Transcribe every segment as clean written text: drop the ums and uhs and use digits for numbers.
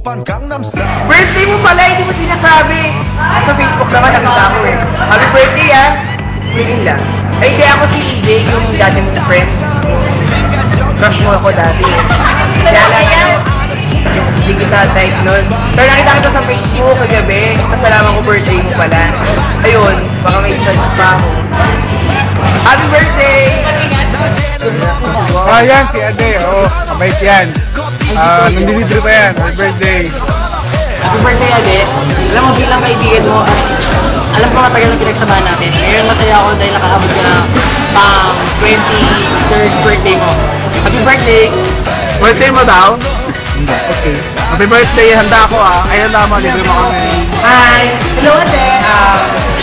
Birthday mo pala, hindi mo sinasabi. Sa Facebook naman, nakita ko eh. Happy birthday ah. Yun lang. Ay, hindi ako si EJ, yung dati mong friend. Crush mo ako dati. Kilala yan. Hindi kita type nun. Pero nakita kita sa Facebook kagabi. Kasalaman ko birthday mo pala. Ayun, baka may chance pa ako. Happy birthday! Oh, yan, si Ade. Oo, kabait yan. Nandilibre pa yan. Happy birthday. Happy birthday, Ade. Alam mo, bilang kaibigan mo, alam ko matagal na pinagsamahan natin. Ngayon masaya ako dahil nakaabot ka na pang 23rd birthday mo. Happy birthday! Birthday mo daw? Hindi. Okay. Happy birthday, handa ako ah. Ay, handa mo, libre mo kami. Hi! Hello ate!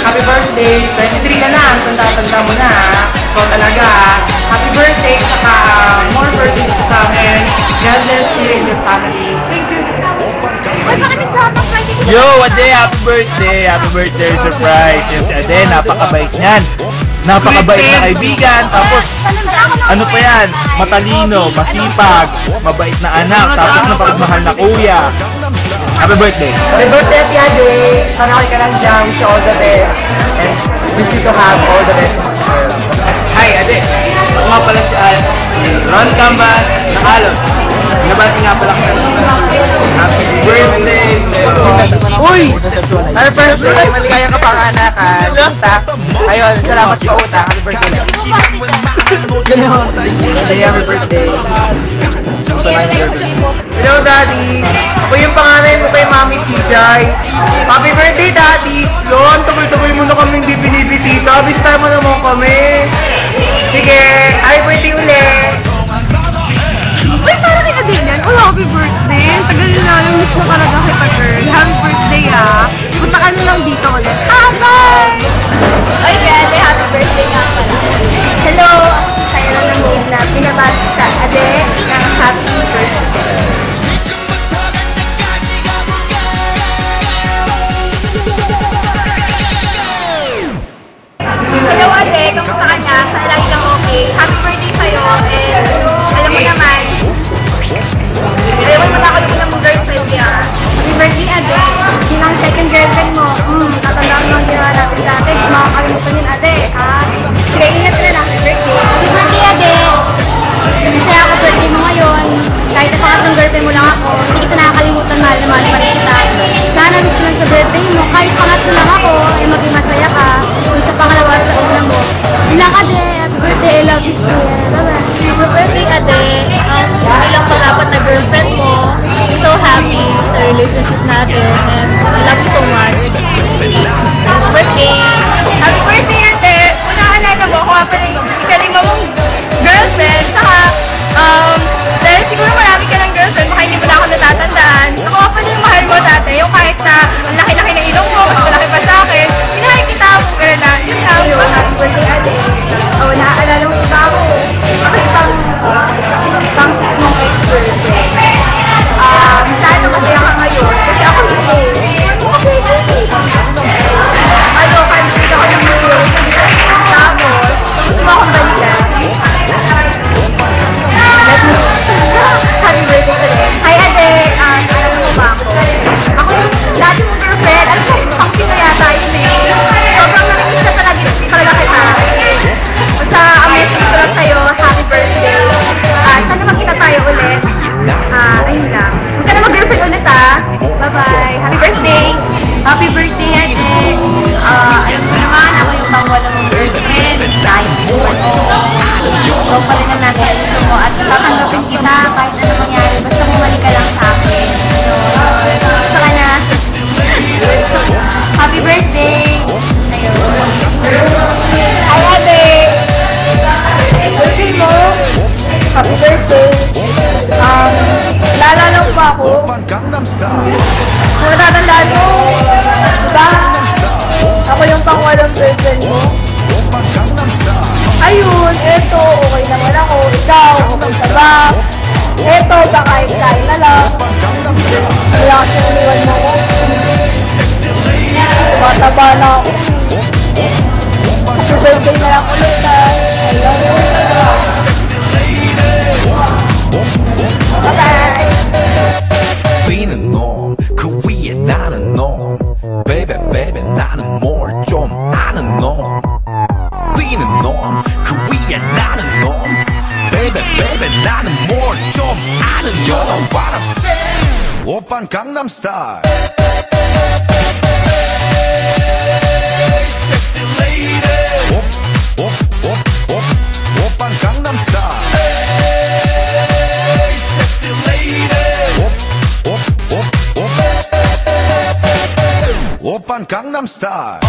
Happy birthday! 23 na, tanda-tanda mo na. So talaga, happy birthday, saka more birthdays to come and God bless you and your family. Thank you! Yo, Ade, happy birthday! Happy birthday surprise! Yung si Ade, napakabait niyan. Napakabait na kaibigan. Tapos, ano pa yan? Matalino, masipag, mabait na anak, tapos napagmahal na kuya. Happy birthday! Happy birthday, Ate Ade! Sana ka lang dyan. Wish you all the best. And wish you to have all the best. Hi, Ade! Ako nga pala si Ron Cambas, Nakalot. Nabati nga pala ka. Happy birthday! Uy! Happy birthday! Maligayang kapanganakan. Basta, ayun, salamat sa utang. Happy birthday. Happy birthday. Hello, Daddy. Ako yung panganay mo kay Mami Tijay. Happy birthday, Daddy. Yon, tuloy-tuloy mo na kaming di binibisita. Bisita mo naman kami. Sige, happy birthday ulit. Uy, parang kita din yan. Oh, happy birthday. Tagal na lang miss mo talaga kita, girl. Happy birthday, ah. Punta ka na lang dito ulit. Bye! Ay, Ade, happy birthday nga pala. Hello, ako si Sayra ng Maid na pinabati ka, Ade, ng happy birthday. Hello, Ade, kamusta ka na? Sana lagi lang okay. Happy birthday sa'yo, and alam mo naman, ayaw mo matakot mo ng girlfriend niya. Happy birthday, Ade. Yun ang second girlfriend mo. Tatandaan mo ang ginawa natin dati. Makakalimutan yun, Ade. Sige, ingat ka na lang. Happy birthday. Happy birthday, Ade. Masaya ako birthday mo ngayon. Kahit na pangatlong girlfriend mo lang ako, hindi kita nakakalimutan, mahal na mahal pa rin kita. Sana wish ko lang sa birthday mo, kahit pangatlo lang ako, ay maging masaya ka. Kung sa pangalawa sa una mo. Yun lang, Ade. Happy birthday. I love you still. Bye-bye. Happy birthday, Ade. Bilang pang-apat na girlfriend mo, I'm so happy sa relationship natin. And I love you so much. Happy birthday. Happy birthday, Ate. Unaalala mo ako pa rin yung kalima mong girlfriend. Saka, dahil siguro marami ka ng girlfriend, baka hindi mo na ako natatandaan. Ako pa rin yung mahal mo dati. Yung kahit na ang laki-laki ng ilong mo, mas malaki pa sa akin. Pinahay kita ako, pero na, yun lang. Happy birthday, Ate. Oo, naaalala mo ba ako? Bakit pang 6 mong ex-girlfriend? Sana masaya ka ngayon. Kasi ako hindi. Kasi ano, kanina ako ng mulo. Tapos, gusto mo akong balikan. Happy birthday ulit. Hi, Ade. Alam mo ba ako? Ako yung dati mong girlfriend. Alam mo, ang sino yata yun eh. Sobrang nakikis na talaga kita. Basta, amazing ko lang sa'yo. Happy birthday. Sana magkita tayo ulit. Ayun lang. Huwag ka na mag-girlfriend ulit Bye-bye. Happy birthday. Happy birthday, Ate. Alam mo naman, ako yung pangwala mong girlfriend. Dahil po ikaw pa rin ang nasa gusto mo at tatanggapin kita kahit ano mangyari. Basta bumalik ka lang sa akin. So, gusto ka na. Happy birthday. Ayun. Hi, Ate. Birthday mo. Happy birthday. Naalala mo ba ako? Kung natatandaan mo, diba? Ako yung pangwalang girlfriend mo. Ayun, eto, okay naman ako. Ikaw, okay ka ba? Eto, baka kain na lang. Wala kasi iniwan mo ko. Mataba na ako. Happy birthday na lang ulit, I love you. Bye-bye! Gangnam Style. Sexy lady. Oppan Gangnam Style. Sexy lady. Oppan Gangnam Style.